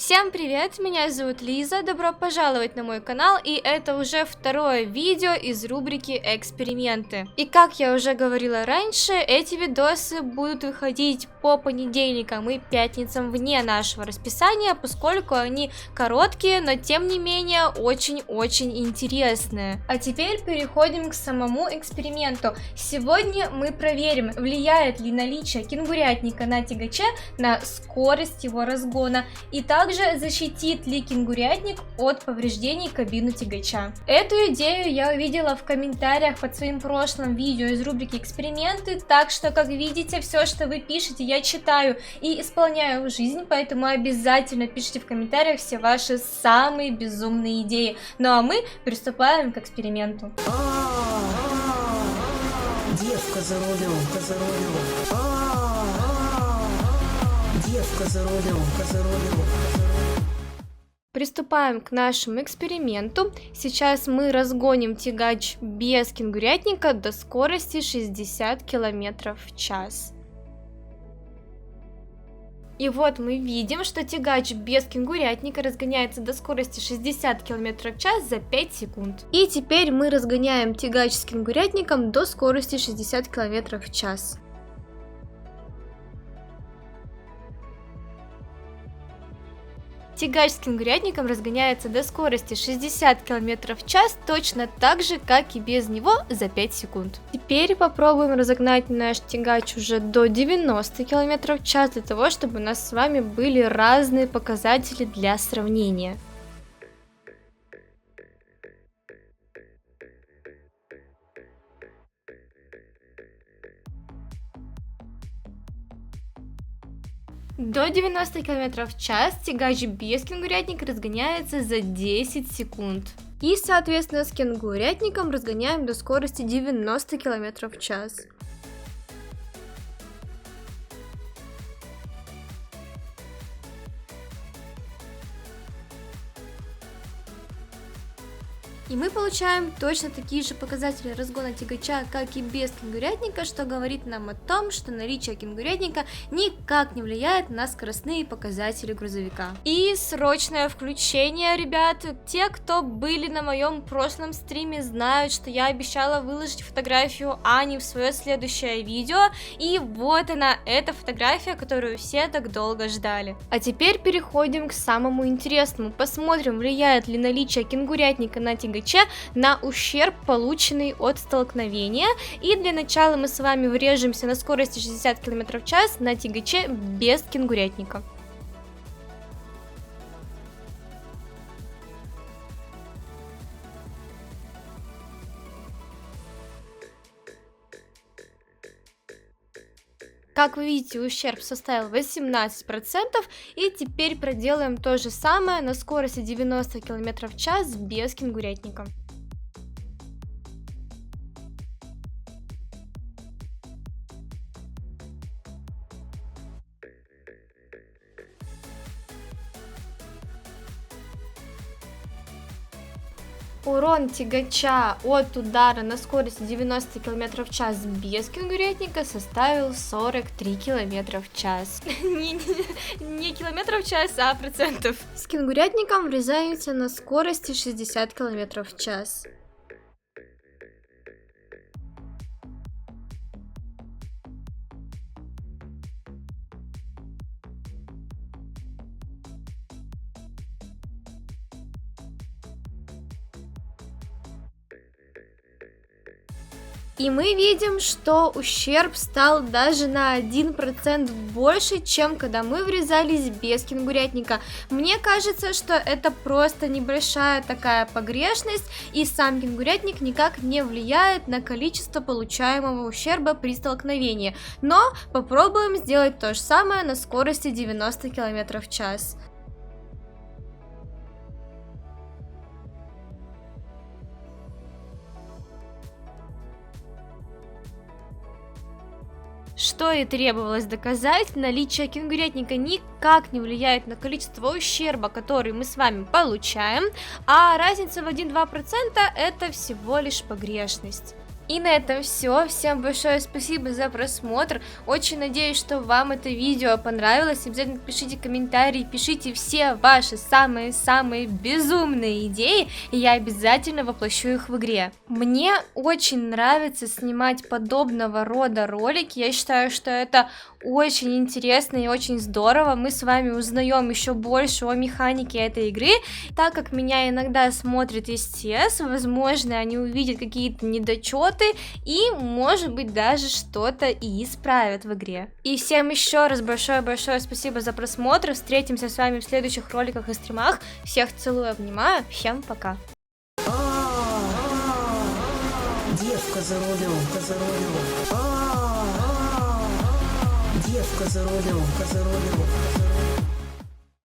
Всем привет, меня зовут Лиза, добро пожаловать на мой канал, и это уже второе видео из рубрики «Эксперименты». И как я уже говорила раньше, эти видосы будут выходить по понедельникам и пятницам вне нашего расписания, поскольку они короткие, но тем не менее очень-очень интересные. А теперь переходим к самому эксперименту. Сегодня мы проверим, влияет ли наличие кенгурятника на тягаче на скорость его разгона, и также защитит ли кенгурятник от повреждений кабины тягача. Эту идею я увидела в комментариях под своим прошлым видео из рубрики «Эксперименты», так что, как видите, все, что вы пишете, я читаю и исполняю в жизнь, поэтому обязательно пишите в комментариях все ваши самые безумные идеи. Ну а мы приступаем к эксперименту. Девка за рулем, девка за рулем. Приступаем к нашему эксперименту. Сейчас мы разгоним тягач без кенгурятника до скорости 60 км в час. И вот мы видим, что тягач без кенгурятника разгоняется до скорости 60 км в час за 5 секунд. И теперь мы разгоняем тягач с кенгурятником до скорости 60 км в час. Тягач с кенгурятником разгоняется до скорости 60 км в час точно так же, как и без него за 5 секунд. Теперь попробуем разогнать наш тягач уже до 90 км в час, для того, чтобы у нас с вами были разные показатели для сравнения. До 90 км в час тягач без кенгурятника разгоняется за 10 секунд. И, соответственно, с кенгурятником разгоняем до скорости 90 км в час. И мы получаем точно такие же показатели разгона тягача, как и без кенгурятника, что говорит нам о том, что наличие кенгурятника никак не влияет на скоростные показатели грузовика. И срочное включение, ребят. Те, кто были на моем прошлом стриме, знают, что я обещала выложить фотографию Ани в свое следующее видео. И вот она, эта фотография, которую все так долго ждали. А теперь переходим к самому интересному. Посмотрим, влияет ли наличие кенгурятника на тягаче на ущерб, полученный от столкновения. И для начала мы с вами врежемся на скорости 60 км в час на тягаче без кенгурятника. Как вы видите, ущерб составил 18%, и теперь проделаем то же самое на скорости 90 км в час без кенгурятника. Урон тягача от удара на скорости 90 км в час без кенгурятника составил 43 км в час. Не километров в час, а процентов. С кенгурятником врезаемся на скорости 60 км в час. И мы видим, что ущерб стал даже на 1% больше, чем когда мы врезались без кенгурятника. Мне кажется, что это просто небольшая такая погрешность, и сам кенгурятник никак не влияет на количество получаемого ущерба при столкновении. Но попробуем сделать то же самое на скорости 90 км в час. Что и требовалось доказать, наличие кенгурятника никак не влияет на количество ущерба, который мы с вами получаем, а разница в 1-2% это всего лишь погрешность. И на этом все. Всем большое спасибо за просмотр. Очень надеюсь, что вам это видео понравилось. Обязательно пишите комментарии, пишите все ваши самые-самые безумные идеи, и я обязательно воплощу их в игре. Мне очень нравится снимать подобного рода ролики. Я считаю, что это очень интересно и очень здорово. Мы с вами узнаем еще больше о механике этой игры. Так как меня иногда смотрят из CS, возможно, они увидят какие-то недочеты и, может быть, даже что-то и исправят в игре. И всем еще раз большое-большое спасибо за просмотр. Встретимся с вами в следующих роликах и стримах. Всех целую, обнимаю. Всем пока. Девка за рулем, Девка за рулем,